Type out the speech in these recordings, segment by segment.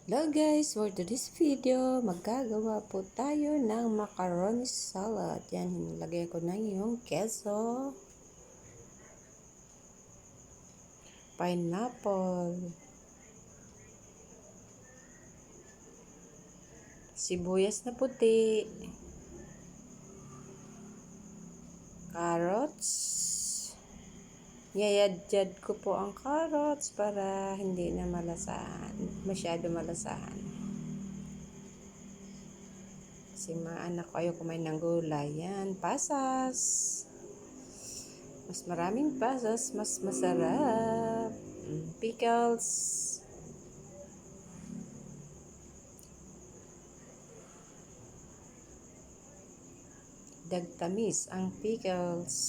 Hello guys, for today's video, magagawa po tayo ng macaroni salad. Yan, nilagay ko na yung queso, pineapple, sibuyas na puti, carrots. Yayadjad ko po ang carrots para hindi na masyado malasahan. Kasi mga anak ko ayaw kumain ng gulay. Yan, pasas. Mas maraming pasas, mas masarap. Pickles. Dagtamis ang pickles.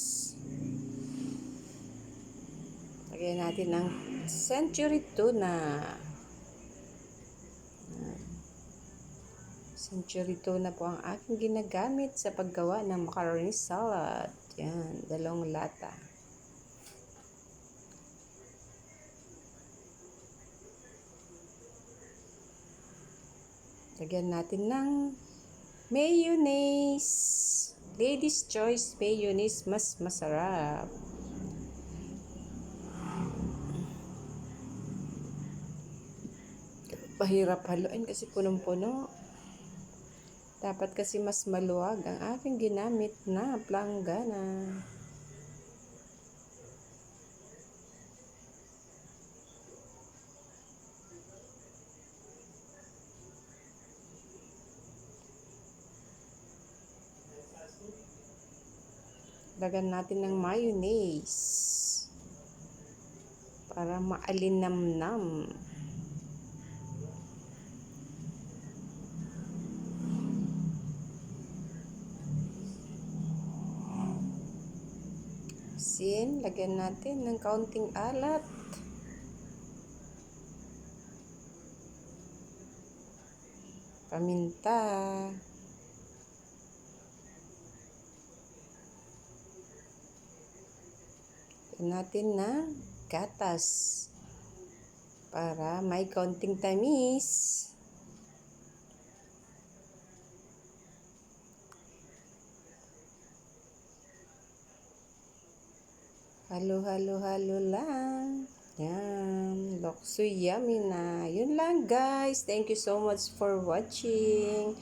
Lagyan natin ng century tuna. Century tuna po ang aking ginagamit sa paggawa ng macaroni salad. Yan, 2 lata. Lagyan natin ng mayonnaise. Ladies' choice mayonnaise, mas masarap. Mahirap haluin kasi punong-puno. Dapat kasi mas maluwag ang aking ginamit na planggana. Lagyan natin ng mayonnaise para maalinamnam. Lagyan natin ng kaunting alat. Paminta. Lagyan natin ng gatas para may kaunting tamis. Halo-halo-halo lang. Yan. Looks so yummy na. Yun lang guys. Thank you so much for watching.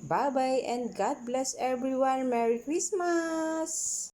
Bye-bye and God bless everyone. Merry Christmas!